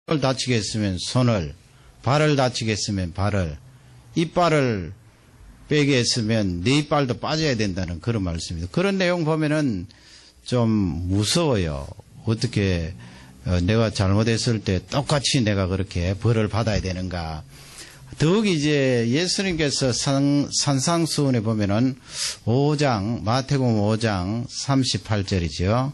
손을 다치게 했으면 손을, 발을 다치게 했으면 발을, 이빨을 빼게 했으면 네 이빨도 빠져야 된다는 그런 말씀입니다. 그런 내용 보면은 좀 무서워요. 어떻게 내가 잘못했을 때 똑같이 내가 그렇게 벌을 받아야 되는가. 더욱이 이제 예수님께서 산상수훈에 보면은 5장, 마태복음 5장 38절이죠.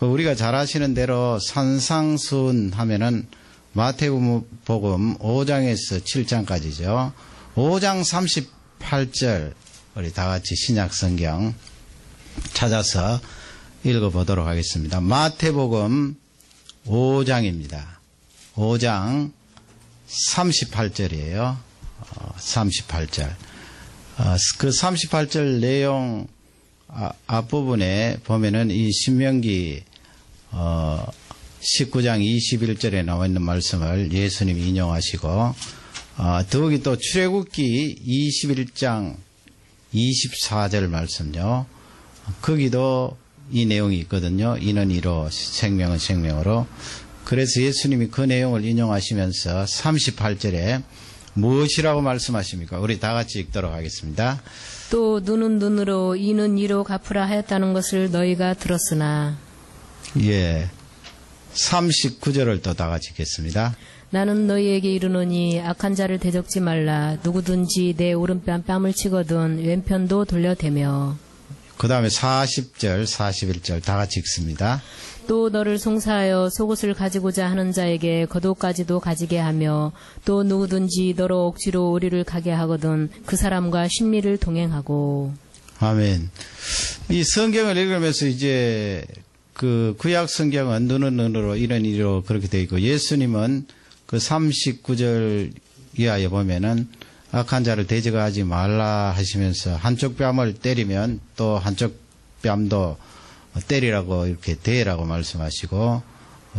우리가 잘 아시는 대로 산상수훈 하면은 마태복음 5장에서 7장까지죠. 5장 38절 우리 다 같이 신약 성경 찾아서 읽어보도록 하겠습니다. 마태복음 5장입니다. 5장 38절이에요. 38절. 그 38절 내용 앞부분에 보면은 이 신명기 19장 21절에 나와 있는 말씀을 예수님이 인용하시고 더욱이 또 출애굽기 21장 24절 말씀요. 거기도 이 내용이 있거든요. 이는 이로 생명은 생명으로. 그래서 예수님이 그 내용을 인용하시면서 38절에 무엇이라고 말씀하십니까? 우리 다 같이 읽도록 하겠습니다. 또 눈은 눈으로 이는 이로 갚으라 하였다는 것을 너희가 들었으나. 예. 39절을 또 다 같이 읽겠습니다. 나는 너희에게 이르노니 악한 자를 대적지 말라. 누구든지 내 오른뺨 뺨을 치거든 왼편도 돌려대며. 그 다음에 40절, 41절 다 같이 읽습니다. 또 너를 송사하여 속옷을 가지고자 하는 자에게 겉옷까지도 가지게 하며 또 누구든지 너로 억지로 오리를 가게 하거든 그 사람과 심리를 동행하고. 아멘. 이 성경을 읽으면서 이제 그 구약 성경은 눈은 눈으로 이는 이로 그렇게 되어 있고 예수님은 그 39절 이하에 보면은 악한 자를 대적하지 말라 하시면서 한쪽 뺨을 때리면 또 한쪽 뺨도 때리라고 이렇게 대라고 말씀하시고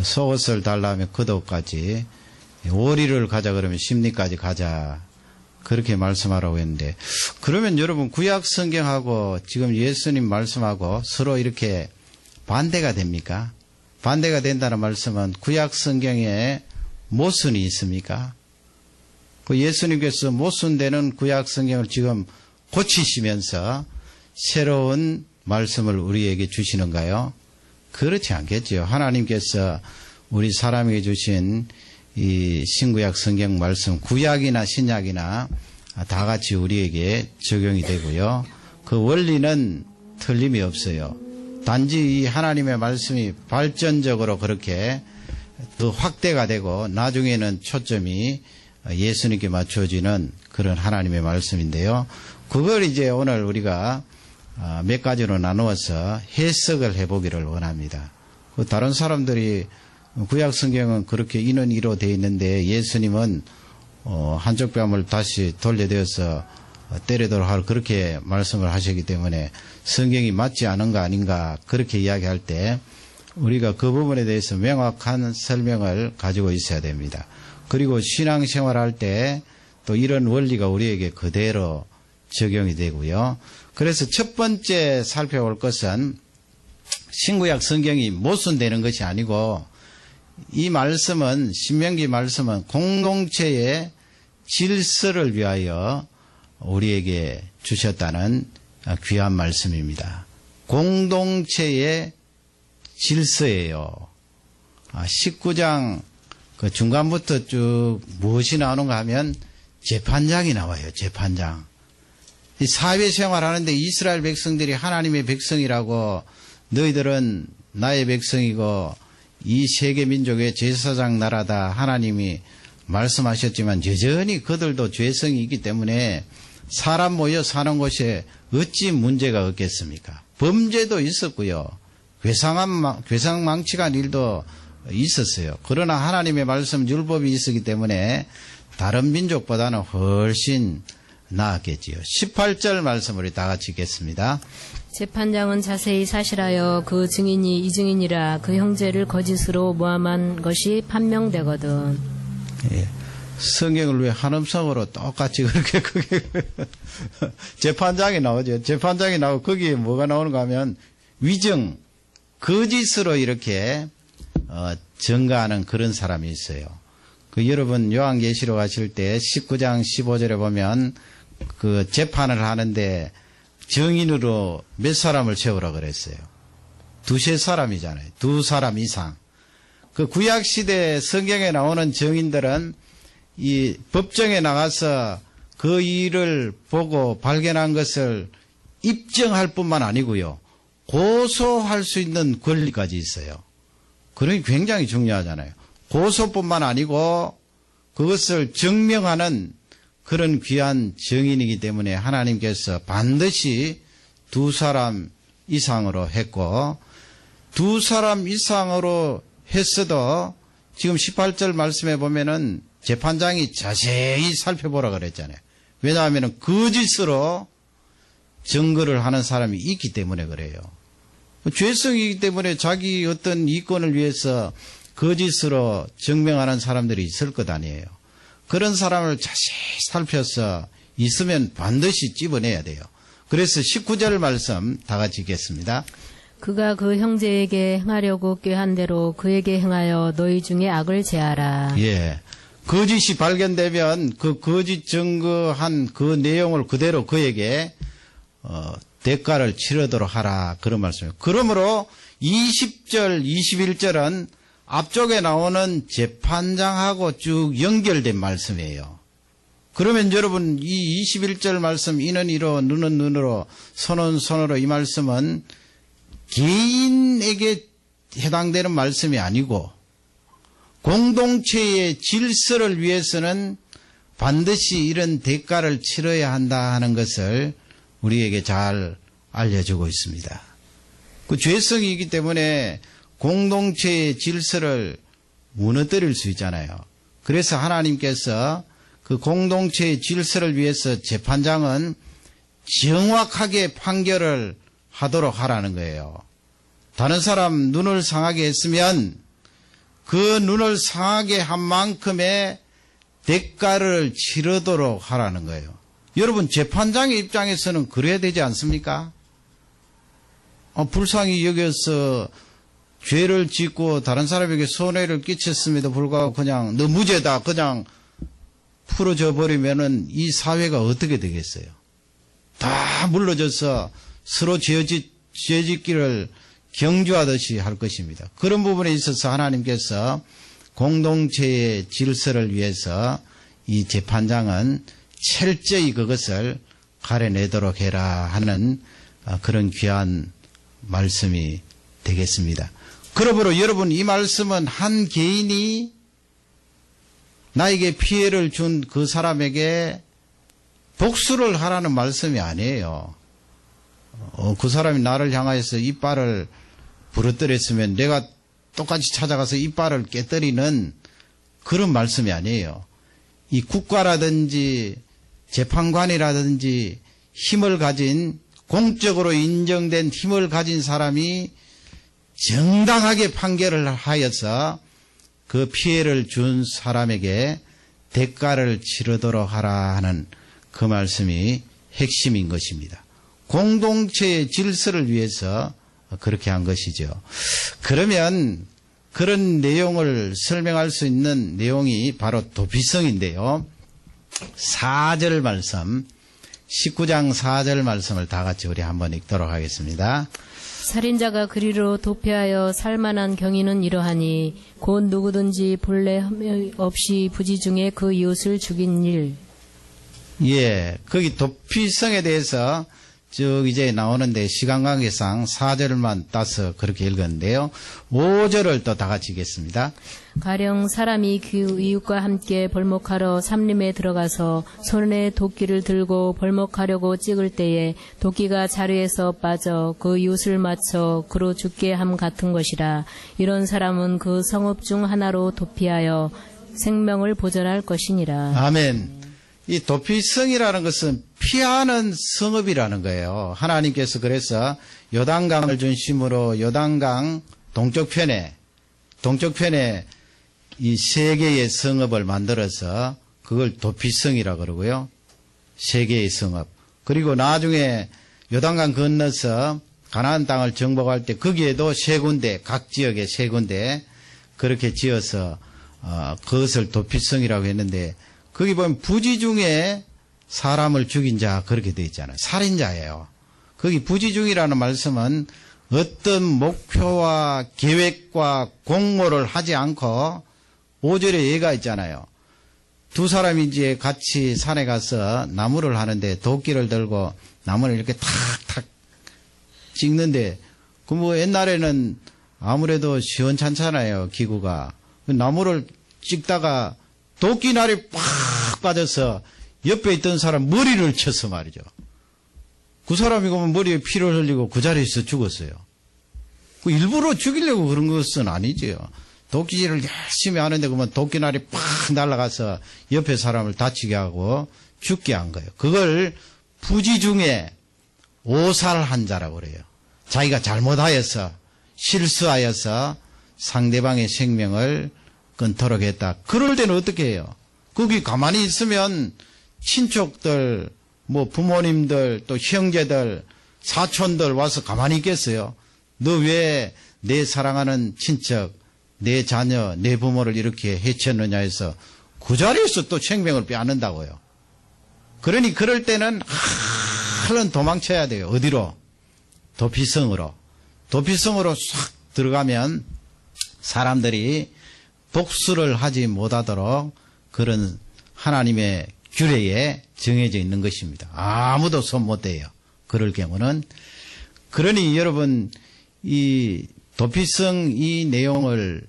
속옷을 달라 하면 겉옷까지 오리를 가자 그러면 심리까지 가자 그렇게 말씀하라고 했는데 그러면 여러분 구약 성경하고 지금 예수님 말씀하고 서로 이렇게 반대가 됩니까? 반대가 된다는 말씀은 구약 성경에 모순이 있습니까? 그 예수님께서 모순되는 구약 성경을 지금 고치시면서 새로운 말씀을 우리에게 주시는가요? 그렇지 않겠죠. 하나님께서 우리 사람에게 주신 이 신구약 성경 말씀, 구약이나 신약이나 다 같이 우리에게 적용이 되고요. 그 원리는 틀림이 없어요. 단지 이 하나님의 말씀이 발전적으로 그렇게 더 확대가 되고 나중에는 초점이 예수님께 맞춰지는 그런 하나님의 말씀인데요. 그걸 이제 오늘 우리가 몇 가지로 나누어서 해석을 해보기를 원합니다. 다른 사람들이 구약 성경은 그렇게 이는 이로 되어 있는데 예수님은 한쪽 뺨을 다시 돌려대어서 때리도록 할 그렇게 말씀을 하시기 때문에 성경이 맞지 않은 거 아닌가 그렇게 이야기할 때 우리가 그 부분에 대해서 명확한 설명을 가지고 있어야 됩니다. 그리고 신앙생활 할 때 또 이런 원리가 우리에게 그대로 적용이 되고요. 그래서 첫 번째 살펴볼 것은 신구약 성경이 모순되는 것이 아니고 이 말씀은 신명기 말씀은 공동체의 질서를 위하여 우리에게 주셨다는 귀한 말씀입니다. 공동체의 질서예요. 19장 그 중간부터 쭉 무엇이 나오는가 하면 재판장이 나와요. 재판장. 이 사회생활 하는데 이스라엘 백성들이 하나님의 백성이라고 너희들은 나의 백성이고 이 세계 민족의 제사장 나라다 하나님이 말씀하셨지만 여전히 그들도 죄성이 있기 때문에 사람 모여 사는 곳에 어찌 문제가 없겠습니까? 범죄도 있었고요. 괴상망측한 일도 있었어요. 그러나 하나님의 말씀 율법이 있었기 때문에 다른 민족보다는 훨씬 나았겠지요. 18절 말씀 우리 다 같이 읽겠습니다. 재판장은 자세히 사실하여 그 증인이 이 증인이라 그 형제를 거짓으로 모함한 것이 판명되거든. 예. 성경을 왜 한음성으로 똑같이 그렇게 재판장이 나오죠. 재판장이 나오고 거기에 뭐가 나오는가 하면 위증, 거짓으로 이렇게 증가하는 그런 사람이 있어요. 그 여러분 요한계시록 가실 때 19장 15절에 보면 그 재판을 하는데 증인으로 몇 사람을 세우라 그랬어요. 두세 사람이잖아요. 두 사람 이상. 그 구약시대 성경에 나오는 증인들은 이 법정에 나가서 그 일을 보고 발견한 것을 입증할 뿐만 아니고요. 고소할 수 있는 권리까지 있어요. 그러니 굉장히 중요하잖아요. 고소뿐만 아니고 그것을 증명하는 그런 귀한 증인이기 때문에 하나님께서 반드시 두 사람 이상으로 했고, 두 사람 이상으로 했어도 지금 18절 말씀에 보면은 재판장이 자세히 살펴보라 그랬잖아요. 왜냐하면 거짓으로 증거를 하는 사람이 있기 때문에 그래요. 죄성이기 때문에 자기 어떤 이권을 위해서 거짓으로 증명하는 사람들이 있을 것 아니에요. 그런 사람을 자세히 살펴서 있으면 반드시 찝어내야 돼요. 그래서 19절 말씀 다 같이 읽겠습니다. 그가 그 형제에게 행하려고 꾀한 대로 그에게 행하여 너희 중에 악을 제하라. 예. 거짓이 발견되면 그 거짓 증거한 그 내용을 그대로 그에게 대가를 치르도록 하라. 그런 말씀이에요. 그러므로 20절, 21절은 앞쪽에 나오는 재판장하고 쭉 연결된 말씀이에요. 그러면 여러분 이 21절 말씀 이는 이로 눈은 눈으로 손은 손으로 이 말씀은 개인에게 해당되는 말씀이 아니고 공동체의 질서를 위해서는 반드시 이런 대가를 치러야 한다 하는 것을 우리에게 잘 알려주고 있습니다. 그 죄성이기 때문에 공동체의 질서를 무너뜨릴 수 있잖아요. 그래서 하나님께서 그 공동체의 질서를 위해서 재판장은 정확하게 판결을 하도록 하라는 거예요. 다른 사람 눈을 상하게 했으면 그 눈을 상하게 한 만큼의 대가를 치르도록 하라는 거예요. 여러분 재판장의 입장에서는 그래야 되지 않습니까? 불쌍히 여겨서 죄를 짓고 다른 사람에게 손해를 끼쳤음에도 불구하고 그냥 너 무죄다 그냥 풀어져 버리면은 이 사회가 어떻게 되겠어요? 다 물러져서 서로 죄짓기를 경주하듯이 할 것입니다. 그런 부분에 있어서 하나님께서 공동체의 질서를 위해서 이 재판장은 철저히 그것을 가려내도록 해라 하는 그런 귀한 말씀이 되겠습니다. 그러므로 여러분 이 말씀은 한 개인이 나에게 피해를 준 그 사람에게 복수를 하라는 말씀이 아니에요. 그 사람이 나를 향하여서 이빨을 부러뜨렸으면 내가 똑같이 찾아가서 이빨을 깨뜨리는 그런 말씀이 아니에요. 이 국가라든지 재판관이라든지 힘을 가진 공적으로 인정된 힘을 가진 사람이 정당하게 판결을 하여서 그 피해를 준 사람에게 대가를 치르도록 하라 하는 그 말씀이 핵심인 것입니다. 공동체의 질서를 위해서 그렇게 한 것이죠. 그러면 그런 내용을 설명할 수 있는 내용이 바로 도피성인데요. 4절 말씀, 19장 4절 말씀을 다 같이 우리 한번 읽도록 하겠습니다. 살인자가 그리로 도피하여 살만한 경위는 이러하니 곧 누구든지 본래 혐의 없이 부지 중에 그 이웃을 죽인 일. 예, 거기 도피성에 대해서 쭉 이제 나오는데 시간 관계상 4절만 따서 그렇게 읽었는데요. 5절을 또 다 같이 읽겠습니다. 가령 사람이 그 이웃과 함께 벌목하러 삼림에 들어가서 손에 도끼를 들고 벌목하려고 찍을 때에 도끼가 자루에서 빠져 그 이웃을 맞춰 그로 죽게 함 같은 것이라. 이런 사람은 그 성읍 중 하나로 도피하여 생명을 보전할 것이니라. 아멘. 이 도피성이라는 것은 피하는 성읍이라는 거예요. 하나님께서 그래서 요단강을 중심으로 요단강 동쪽편에 이 세 개의 성읍을 만들어서 그걸 도피성이라고 그러고요. 세 개의 성읍. 그리고 나중에 요단강 건너서 가나안 땅을 정복할 때 거기에도 세 군데, 각 지역에 세 군데 그렇게 지어서 그것을 도피성이라고 했는데 거기 보면 부지 중에 사람을 죽인 자 그렇게 되어 있잖아요. 살인자예요. 거기 부지 중이라는 말씀은 어떤 목표와 계획과 공모를 하지 않고 5절에 얘가 있잖아요. 두 사람이 이제 같이 산에 가서 나무를 하는데 도끼를 들고 나무를 이렇게 탁탁 찍는데 그 뭐 옛날에는 아무래도 시원찮잖아요. 기구가. 나무를 찍다가 도끼날이 팍 빠져서 옆에 있던 사람 머리를 쳐서 말이죠. 그 사람이 그러면 머리에 피를 흘리고 그 자리에서 죽었어요. 그 일부러 죽이려고 그런 것은 아니지요. 도끼질을 열심히 하는데 그러면 도끼날이 팍 날아가서 옆에 사람을 다치게 하고 죽게 한 거예요. 그걸 부지 중에 오살한 자라고 그래요. 자기가 잘못하여서 실수하여서 상대방의 생명을 끊도록 했다. 그럴 때는 어떻게 해요? 거기 가만히 있으면 친척들, 뭐 부모님들, 또 형제들, 사촌들 와서 가만히 있겠어요? 너 왜 내 사랑하는 친척, 내 자녀, 내 부모를 이렇게 해쳤느냐 해서 그 자리에서 또 생명을 빼앗는다고요. 그러니 그럴 때는 얼른 도망쳐야 돼요. 어디로? 도피성으로. 도피성으로 싹 들어가면 사람들이 복수를 하지 못하도록 그런 하나님의 규례에 정해져 있는 것입니다. 아무도 손 못 대요. 그럴 경우는. 그러니 여러분 이 도피성 이 내용을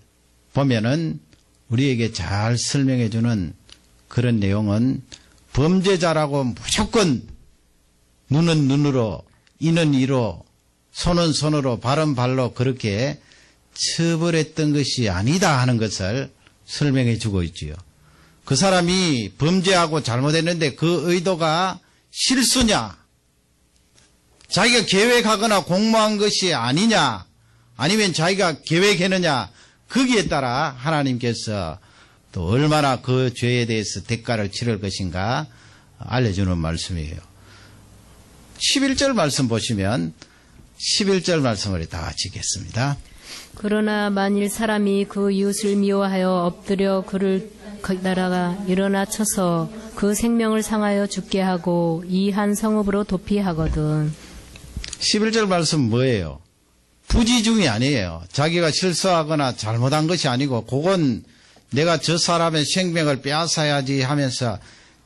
보면은 우리에게 잘 설명해 주는 그런 내용은 범죄자라고 무조건 눈은 눈으로 이는 이로 손은 손으로 발은 발로 그렇게 처벌했던 것이 아니다 하는 것을 설명해 주고 있지요. 그 사람이 범죄하고 잘못했는데 그 의도가 실수냐, 자기가 계획하거나 공모한 것이 아니냐, 아니면 자기가 계획했느냐, 거기에 따라 하나님께서 또 얼마나 그 죄에 대해서 대가를 치를 것인가 알려주는 말씀이에요. 11절 말씀 보시면 11절 말씀을 다 같이 읽겠습니다. 그러나 만일 사람이 그 이웃을 미워하여 엎드려 그를 따라가 일어나 쳐서 그 생명을 상하여 죽게 하고 이 한 성읍으로 도피하거든. 11절 말씀 뭐예요? 부지중이 아니에요. 자기가 실수하거나 잘못한 것이 아니고 그건 내가 저 사람의 생명을 빼앗아야지 하면서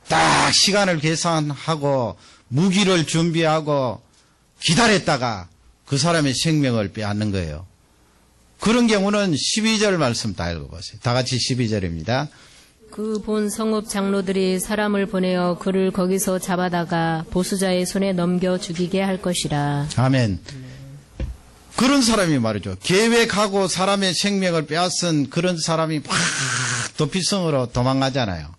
딱 시간을 계산하고 무기를 준비하고 기다렸다가 그 사람의 생명을 빼앗는 거예요. 그런 경우는 12절 말씀 다 읽어보세요. 다 같이 12절입니다. 그 본 성읍 장로들이 사람을 보내어 그를 거기서 잡아다가 보수자의 손에 넘겨 죽이게 할 것이라. 아멘. 그런 사람이 말이죠. 계획하고 사람의 생명을 빼앗은 그런 사람이 막 도피성으로 도망가잖아요.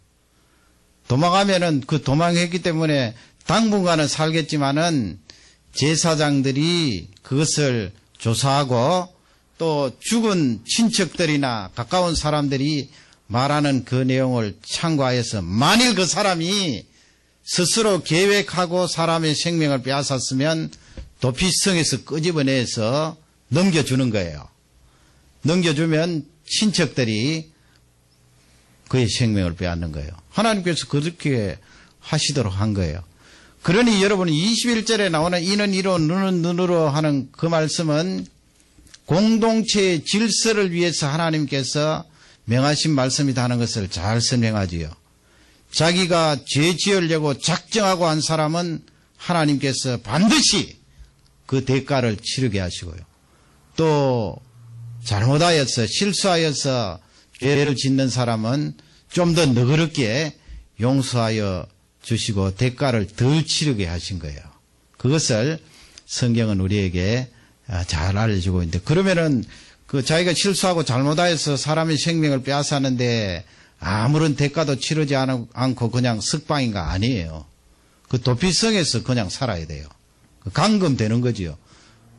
도망가면은 그 도망했기 때문에 당분간은 살겠지만은 제사장들이 그것을 조사하고 또 죽은 친척들이나 가까운 사람들이 말하는 그 내용을 참고하여서 만일 그 사람이 스스로 계획하고 사람의 생명을 빼앗았으면 도피성에서 끄집어내서 넘겨주는 거예요. 넘겨주면 친척들이 그의 생명을 빼앗는 거예요. 하나님께서 그렇게 하시도록 한 거예요. 그러니 여러분 21절에 나오는 이는 이로 눈은 눈으로 하는 그 말씀은 공동체의 질서를 위해서 하나님께서 명하신 말씀이다 하는 것을 잘 설명하지요. 자기가 죄 지으려고 작정하고 한 사람은 하나님께서 반드시 그 대가를 치르게 하시고요. 또 잘못하여서 실수하여서 죄를 짓는 사람은 좀 더 너그럽게 용서하여 주시고 대가를 덜 치르게 하신 거예요. 그것을 성경은 우리에게 잘 알려주고 있는데, 그러면은 그 자기가 실수하고 잘못하여서 사람의 생명을 빼앗았는데 아무런 대가도 치르지 않고 그냥 석방인가? 아니에요. 그 도피성에서 그냥 살아야 돼요. 감금되는 거지요.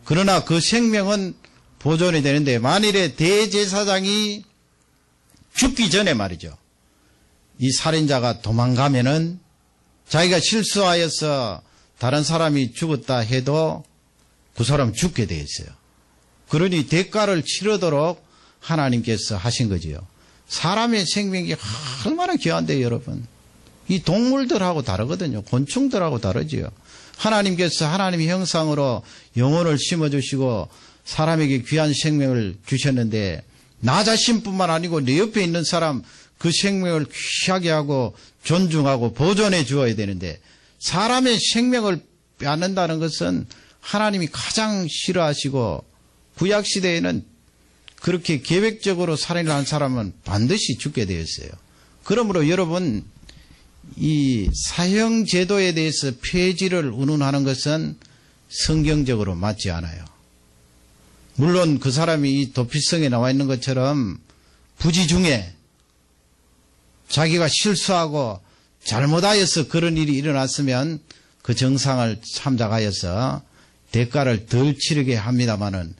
그러나 그 생명은 보존이 되는데 만일에 대제사장이 죽기 전에 말이죠. 이 살인자가 도망가면은 자기가 실수하여서 다른 사람이 죽었다 해도 그 사람 죽게 돼 있어요. 그러니 대가를 치르도록 하나님께서 하신 거지요. 사람의 생명이 얼마나 귀한데요, 여러분. 이 동물들하고 다르거든요. 곤충들하고 다르지요. 하나님께서 하나님의 형상으로 영혼을 심어주시고 사람에게 귀한 생명을 주셨는데 나 자신뿐만 아니고 내 옆에 있는 사람 그 생명을 귀하게 하고 존중하고 보존해 주어야 되는데 사람의 생명을 빼앗는다는 것은 하나님이 가장 싫어하시고 구약시대에는 그렇게 계획적으로 살인을 한 사람은 반드시 죽게 되었어요. 그러므로 여러분 이 사형제도에 대해서 폐지를 운운하는 것은 성경적으로 맞지 않아요. 물론 그 사람이 이 도피성에 나와 있는 것처럼 부지 중에 자기가 실수하고 잘못하여서 그런 일이 일어났으면 그 정상을 참작하여서 대가를 덜 치르게 합니다마는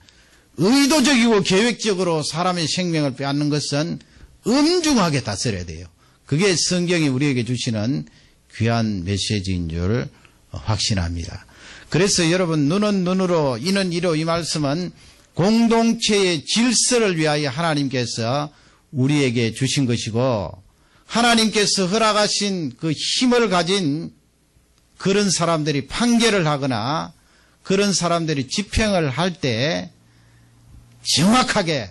의도적이고 계획적으로 사람의 생명을 빼앗는 것은 엄중하게 다스려야 돼요. 그게 성경이 우리에게 주시는 귀한 메시지인 줄 확신합니다. 그래서 여러분 눈은 눈으로 이는 이로 이 말씀은 공동체의 질서를 위하여 하나님께서 우리에게 주신 것이고 하나님께서 허락하신 그 힘을 가진 그런 사람들이 판결을 하거나 그런 사람들이 집행을 할 때 정확하게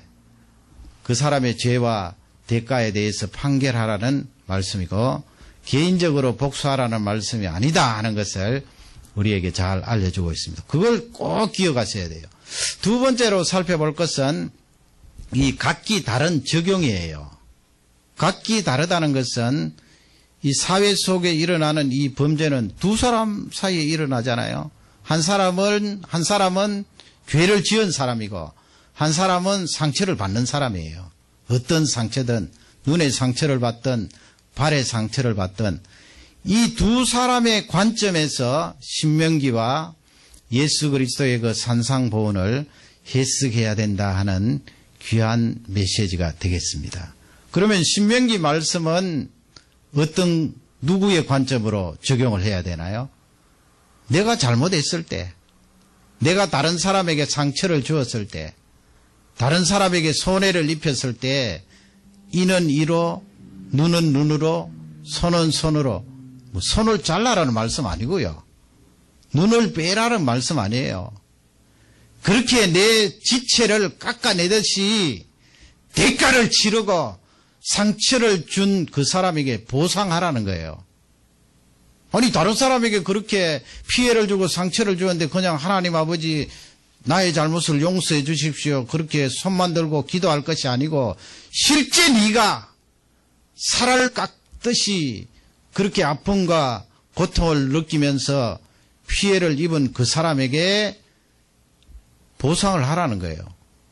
그 사람의 죄와 대가에 대해서 판결하라는 말씀이고 개인적으로 복수하라는 말씀이 아니다 하는 것을 우리에게 잘 알려주고 있습니다. 그걸 꼭 기억하셔야 돼요. 두 번째로 살펴볼 것은 이 각기 다른 적용이에요. 각기 다르다는 것은 이 사회 속에 일어나는 이 범죄는 두 사람 사이에 일어나잖아요. 한 사람은 죄를 지은 사람이고 한 사람은 상처를 받는 사람이에요. 어떤 상처든 눈의 상처를 받든 발의 상처를 받든 이 두 사람의 관점에서 신명기와 예수 그리스도의 그 산상보훈을 해석해야 된다 하는 귀한 메시지가 되겠습니다. 그러면 신명기 말씀은 어떤 누구의 관점으로 적용을 해야 되나요? 내가 잘못했을 때, 내가 다른 사람에게 상처를 주었을 때, 다른 사람에게 손해를 입혔을 때 이는 이로, 눈은 눈으로, 손은 손으로, 손을 잘라라는 말씀 아니고요. 눈을 빼라는 말씀 아니에요. 그렇게 내 지체를 깎아내듯이 대가를 치르고 상처를 준 그 사람에게 보상하라는 거예요. 아니 다른 사람에게 그렇게 피해를 주고 상처를 주었는데 그냥 하나님 아버지 나의 잘못을 용서해 주십시오. 그렇게 손만 들고 기도할 것이 아니고 실제 네가 살을 깎듯이 그렇게 아픔과 고통을 느끼면서 피해를 입은 그 사람에게 보상을 하라는 거예요.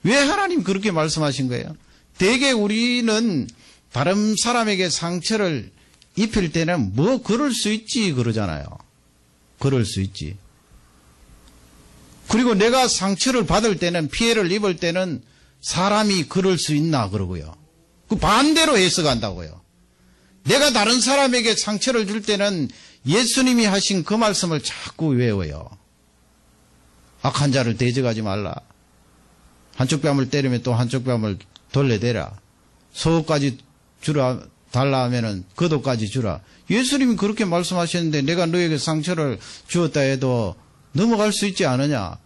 왜 하나님 그렇게 말씀하신 거예요? 대개 우리는 다른 사람에게 상처를 입힐 때는 뭐 그럴 수 있지 그러잖아요. 그럴 수 있지. 그리고 내가 상처를 받을 때는 피해를 입을 때는 사람이 그럴 수 있나 그러고요. 그 반대로 해석한다고요. 내가 다른 사람에게 상처를 줄 때는 예수님이 하신 그 말씀을 자꾸 외워요. 악한 자를 대적하지 말라. 한쪽 뺨을 때리면 또 한쪽 뺨을 돌려대라. 소까지 주라 달라 하면은 거도까지 주라. 예수님이 그렇게 말씀하셨는데 내가 너에게 상처를 주었다 해도 넘어갈 수 있지 않느냐.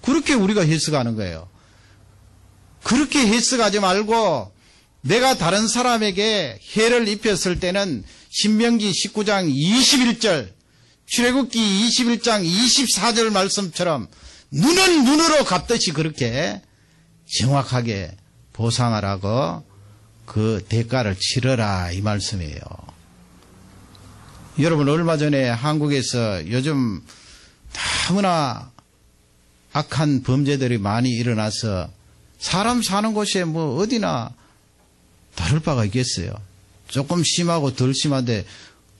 그렇게 우리가 해석하는 거예요. 그렇게 해석하지 말고 내가 다른 사람에게 해를 입혔을 때는 신명기 19장 21절, 출애굽기 21장 24절 말씀처럼 눈은 눈으로 갚듯이 그렇게 정확하게 보상하라고 그 대가를 치러라 이 말씀이에요. 여러분 얼마 전에 한국에서 요즘 너무나 악한 범죄들이 많이 일어나서 사람 사는 곳에 뭐 어디나 다를 바가 있겠어요. 조금 심하고 덜 심한데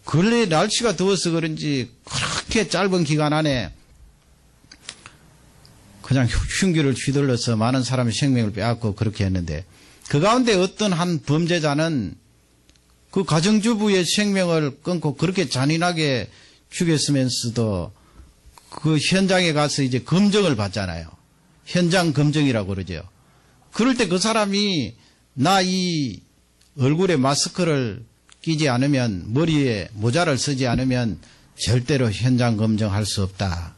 근래 날씨가 더워서 그런지 그렇게 짧은 기간 안에 그냥 흉기를 휘둘러서 많은 사람의 생명을 빼앗고 그렇게 했는데 그 가운데 어떤 한 범죄자는 그 가정주부의 생명을 끊고 그렇게 잔인하게 죽였으면서도 그 현장에 가서 이제 검증을 받잖아요. 현장 검증이라고 그러죠. 그럴 때 그 사람이 나 이 얼굴에 마스크를 끼지 않으면, 머리에 모자를 쓰지 않으면 절대로 현장 검증할 수 없다.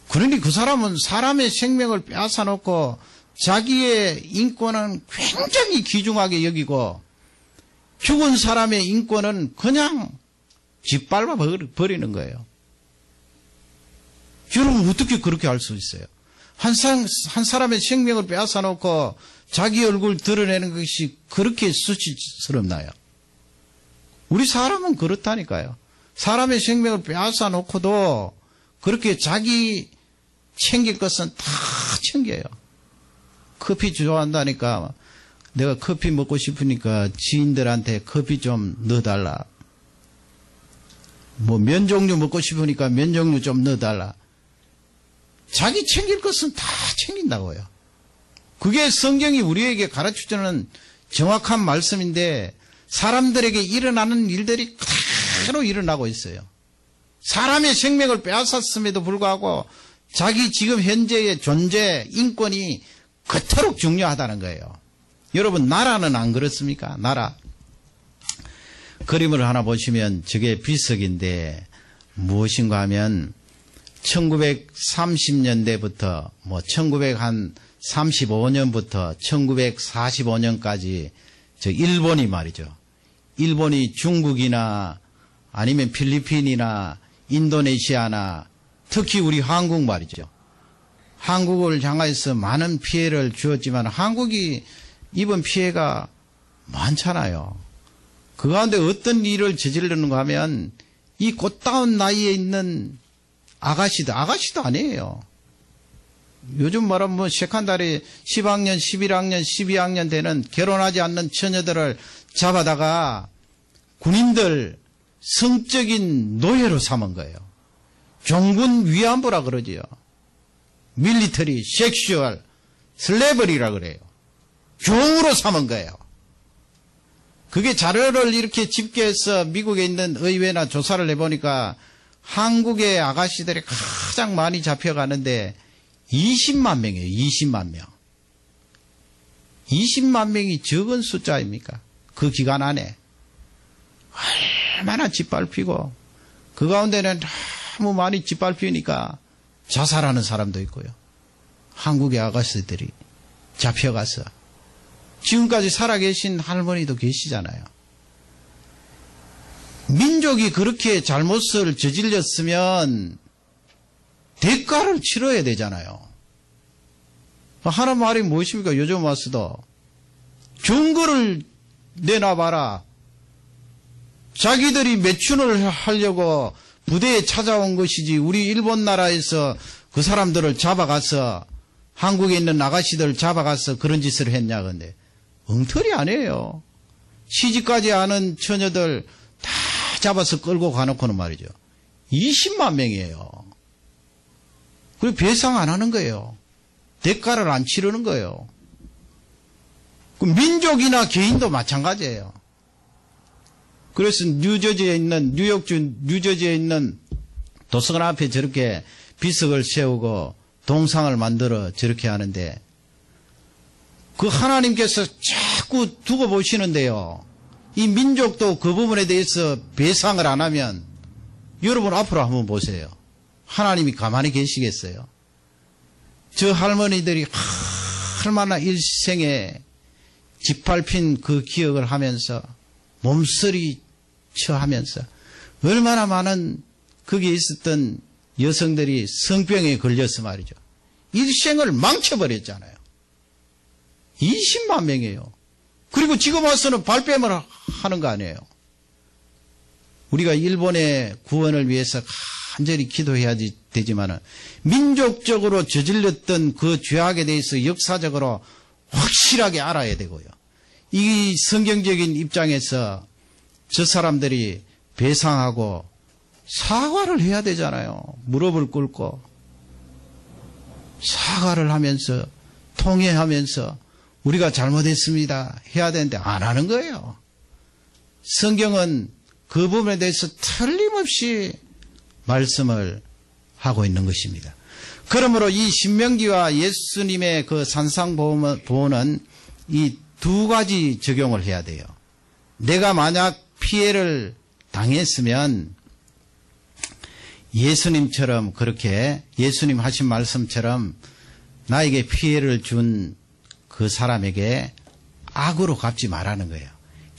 그러니 그 사람은 사람의 생명을 빼앗아놓고 자기의 인권은 굉장히 귀중하게 여기고 죽은 사람의 인권은 그냥 짓밟아 버리는 거예요. 여러분 어떻게 그렇게 할 수 있어요? 한 사람의 생명을 빼앗아놓고 자기 얼굴 드러내는 것이 그렇게 수치스럽나요? 우리 사람은 그렇다니까요. 사람의 생명을 빼앗아놓고도 그렇게 자기 챙길 것은 다 챙겨요. 커피 좋아한다니까 내가 커피 먹고 싶으니까 지인들한테 커피 좀 넣어달라. 뭐 면 종류 먹고 싶으니까 면 종류 좀 넣어달라. 자기 챙길 것은 다 챙긴다고요. 그게 성경이 우리에게 가르쳐주는 정확한 말씀인데 사람들에게 일어나는 일들이 그대로 일어나고 있어요. 사람의 생명을 빼앗았음에도 불구하고 자기 지금 현재의 존재, 인권이 그토록 중요하다는 거예요. 여러분 나라는 안 그렇습니까? 나라. 그림을 하나 보시면 저게 비석인데 무엇인가 하면 1930년대부터 1935년부터 1945년까지 저 일본이 말이죠. 일본이 중국이나 아니면 필리핀이나 인도네시아나 특히 우리 한국 말이죠. 한국을 향해서 많은 피해를 주었지만 한국이 입은 피해가 많잖아요. 그 가운데 어떤 일을 저지르는가 하면 이 꽃다운 나이에 있는 아가씨도 아니에요. 요즘 말하면 세컨다리 10학년, 11학년, 12학년 되는 결혼하지 않는 처녀들을 잡아다가 군인들 성적인 노예로 삼은 거예요. 종군 위안부라 그러지요. 밀리터리, 섹슈얼, 슬레버리라 그래요. 종으로 삼은 거예요. 그게 자료를 이렇게 집계해서 미국에 있는 의회나 조사를 해보니까 한국의 아가씨들이 가장 많이 잡혀가는데 20만 명이에요. 20만 명. 20만 명이 적은 숫자입니까? 그 기간 안에. 얼마나 짓밟히고 그 가운데는 너무 많이 짓밟히니까 자살하는 사람도 있고요. 한국의 아가씨들이 잡혀가서 지금까지 살아계신 할머니도 계시잖아요. 민족이 그렇게 잘못을 저질렀으면 대가를 치러야 되잖아요. 하는 말이 무엇입니까? 요즘 와서도 증거를 내놔봐라. 자기들이 매춘을 하려고 부대에 찾아온 것이지 우리 일본 나라에서 그 사람들을 잡아가서 한국에 있는 아가씨들 잡아가서 그런 짓을 했냐 근데 엉터리 아니에요. 시집까지 아는 처녀들 다 잡아서 끌고 가놓고는 말이죠. 20만 명이에요. 그리고 배상 안 하는 거예요. 대가를 안 치르는 거예요. 그 민족이나 개인도 마찬가지예요. 그래서 뉴저지에 있는 뉴욕주 뉴저지에 있는 도서관 앞에 저렇게 비석을 세우고 동상을 만들어 저렇게 하는데 그 하나님께서 자꾸 두고 보시는데요. 이 민족도 그 부분에 대해서 배상을 안 하면 여러분 앞으로 한번 보세요. 하나님이 가만히 계시겠어요? 저 할머니들이 얼마나 일생에 짓밟힌 그 기억을 하면서 몸서리 쳐하면서 얼마나 많은 거기에 있었던 여성들이 성병에 걸려서 말이죠. 일생을 망쳐버렸잖아요. 20만 명이에요. 그리고 지금 와서는 발뺌을 하는 거 아니에요. 우리가 일본의 구원을 위해서 간절히 기도해야 되지만 민족적으로 저질렀던 그 죄악에 대해서 역사적으로 확실하게 알아야 되고요. 이 성경적인 입장에서 저 사람들이 배상하고 사과를 해야 되잖아요. 무릎을 꿇고 사과를 하면서 통회하면서 우리가 잘못했습니다 해야 되는데 안 하는 거예요. 성경은 그 부분에 대해서 틀림없이 말씀을 하고 있는 것입니다. 그러므로 이 신명기와 예수님의 그 산상보호는 이 두 가지 적용을 해야 돼요. 내가 만약 피해를 당했으면 예수님처럼 그렇게 예수님 하신 말씀처럼 나에게 피해를 준 그 사람에게 악으로 갚지 말라는 거예요.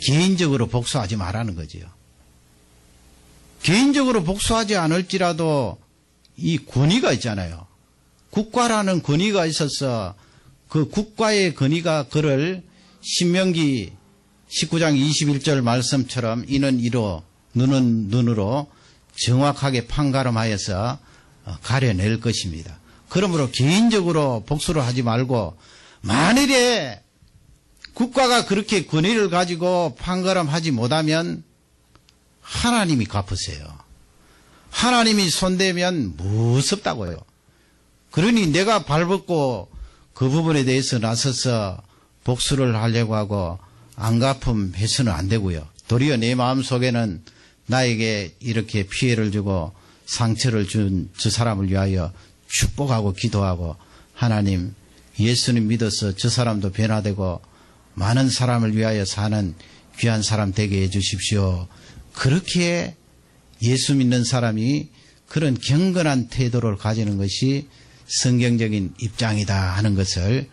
개인적으로 복수하지 말라는 거지요. 개인적으로 복수하지 않을지라도 이 권위가 있잖아요. 국가라는 권위가 있어서 그 국가의 권위가 그를 신명기 19장 21절 말씀처럼 이는 이로 눈은 눈으로 정확하게 판가름하여서 가려낼 것입니다. 그러므로 개인적으로 복수를 하지 말고 만일에 국가가 그렇게 권위를 가지고 판가름하지 못하면 하나님이 갚으세요. 하나님이 손대면 무섭다고요. 그러니 내가 발벗고 그 부분에 대해서 나서서 복수를 하려고 하고 안 갚음해서는 안 되고요. 도리어 내 마음속에는 나에게 이렇게 피해를 주고 상처를 준 저 사람을 위하여 축복하고 기도하고 하나님 예수님 믿어서 저 사람도 변화되고 많은 사람을 위하여 사는 귀한 사람 되게 해 주십시오. 그렇게 예수 믿는 사람이 그런 경건한 태도를 가지는 것이 성경적인 입장이다 하는 것을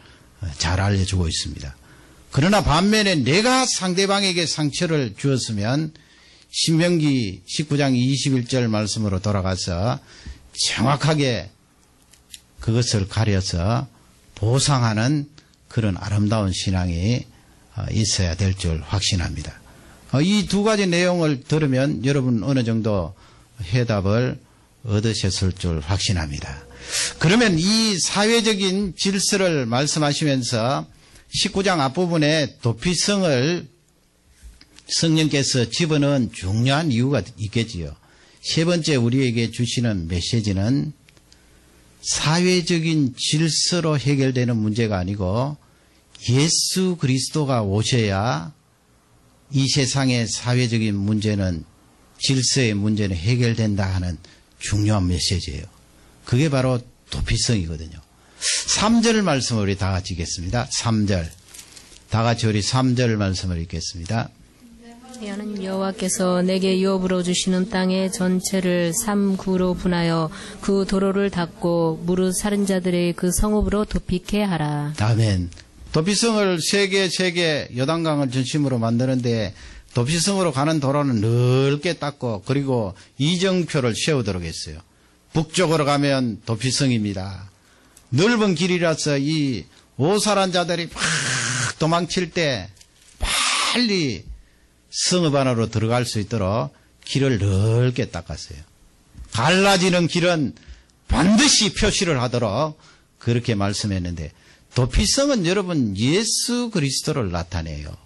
잘 알려주고 있습니다. 그러나 반면에 내가 상대방에게 상처를 주었으면 신명기 19장 21절 말씀으로 돌아가서 정확하게 그것을 가려서 보상하는 그런 아름다운 신앙이 있어야 될 줄 확신합니다. 이 두 가지 내용을 들으면 여러분 어느 정도 해답을 얻으셨을 줄 확신합니다. 그러면 이 사회적인 질서를 말씀하시면서 19장 앞부분에 도피성을 성령께서 집어넣은 중요한 이유가 있겠지요. 세 번째 우리에게 주시는 메시지는 사회적인 질서로 해결되는 문제가 아니고 예수 그리스도가 오셔야 이 세상의 사회적인 문제는 질서의 문제는 해결된다 하는 중요한 메시지예요. 그게 바로 도피성이거든요. 3절 말씀을 우리 다 같이 읽겠습니다. 3절. 다 같이 우리 3절 말씀을 읽겠습니다. 하나님 여호와께서 내게 유업으로 주시는 땅의 전체를 삼구로 분하여 그 도로를 닫고 무릇 살인 자들의 그 성읍으로 도피케 하라. 아멘. 도피성을 세 개 요단강을 중심으로 만드는데 도피성으로 가는 도로는 넓게 닦고 그리고 이정표를 세우도록 했어요. 북쪽으로 가면 도피성입니다. 넓은 길이라서 이 오살한 자들이 막 도망칠 때 빨리 성읍 안으로 들어갈 수 있도록 길을 넓게 닦았어요. 갈라지는 길은 반드시 표시를 하도록 그렇게 말씀했는데 도피성은 여러분 예수 그리스도를 나타내요.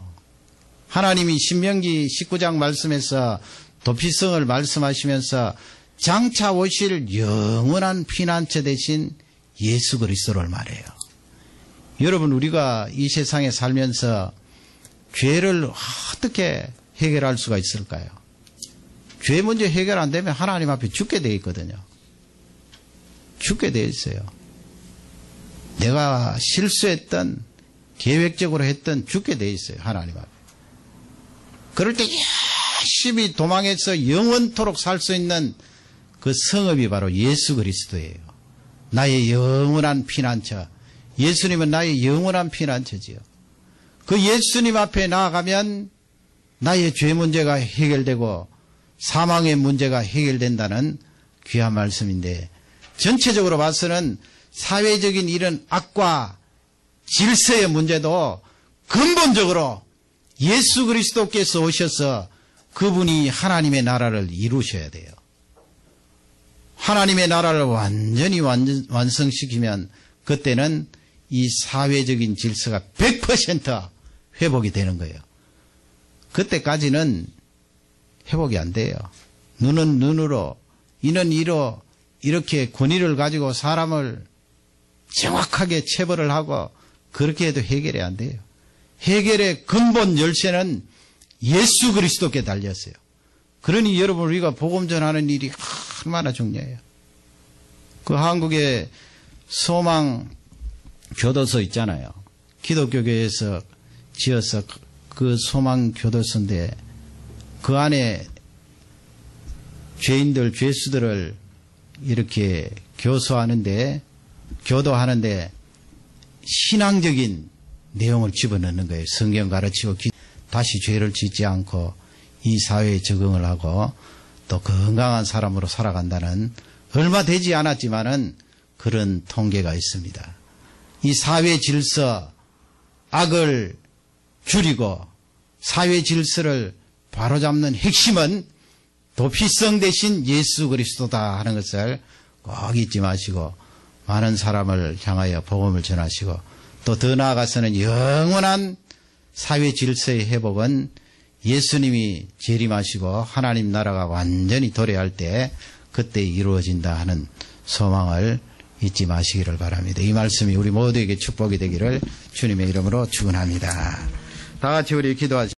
하나님이 신명기 19장 말씀에서 도피성을 말씀하시면서 장차 오실 영원한 피난처 대신 예수 그리스도를 말해요. 여러분 우리가 이 세상에 살면서 죄를 어떻게 해결할 수가 있을까요? 죄 문제 해결 안 되면 하나님 앞에 죽게 돼 있거든요. 죽게 돼 있어요. 내가 실수했던 계획적으로 했던 죽게 돼 있어요. 하나님 앞에. 그럴 때 열심히 도망해서 영원토록 살 수 있는 그 성읍이 바로 예수 그리스도예요. 나의 영원한 피난처. 예수님은 나의 영원한 피난처지요. 그 예수님 앞에 나아가면 나의 죄 문제가 해결되고 사망의 문제가 해결된다는 귀한 말씀인데 전체적으로 봐서는 사회적인 이런 악과 질서의 문제도 근본적으로 예수 그리스도께서 오셔서 그분이 하나님의 나라를 이루셔야 돼요. 하나님의 나라를 완전히 완성시키면 그때는 이 사회적인 질서가 100% 회복이 되는 거예요. 그때까지는 회복이 안 돼요. 눈은 눈으로, 이는 이로 이렇게 권위를 가지고 사람을 정확하게 체벌을 하고 그렇게 해도 해결이 안 돼요. 해결의 근본 열쇠는 예수 그리스도께 달렸어요. 그러니 여러분 우리가 복음 전하는 일이 얼마나 중요해요. 그 한국에 소망 교도소 있잖아요. 기독교계에서 지어서 그 소망 교도소인데 그 안에 죄인들, 죄수들을 이렇게 교도하는데 신앙적인 내용을 집어넣는 거예요. 성경 가르치고 다시 죄를 짓지 않고 이 사회에 적응을 하고 또 건강한 사람으로 살아간다는 얼마 되지 않았지만은 그런 통계가 있습니다. 이 사회 질서, 악을 줄이고 사회 질서를 바로잡는 핵심은 도피성 대신 예수 그리스도다 하는 것을 꼭 잊지 마시고 많은 사람을 향하여 복음을 전하시고 또 더 나아가서는 영원한 사회 질서의 회복은 예수님이 재림하시고 하나님 나라가 완전히 도래할 때 그때 이루어진다 하는 소망을 잊지 마시기를 바랍니다. 이 말씀이 우리 모두에게 축복이 되기를 주님의 이름으로 축원합니다. 다 같이 우리 기도하시죠.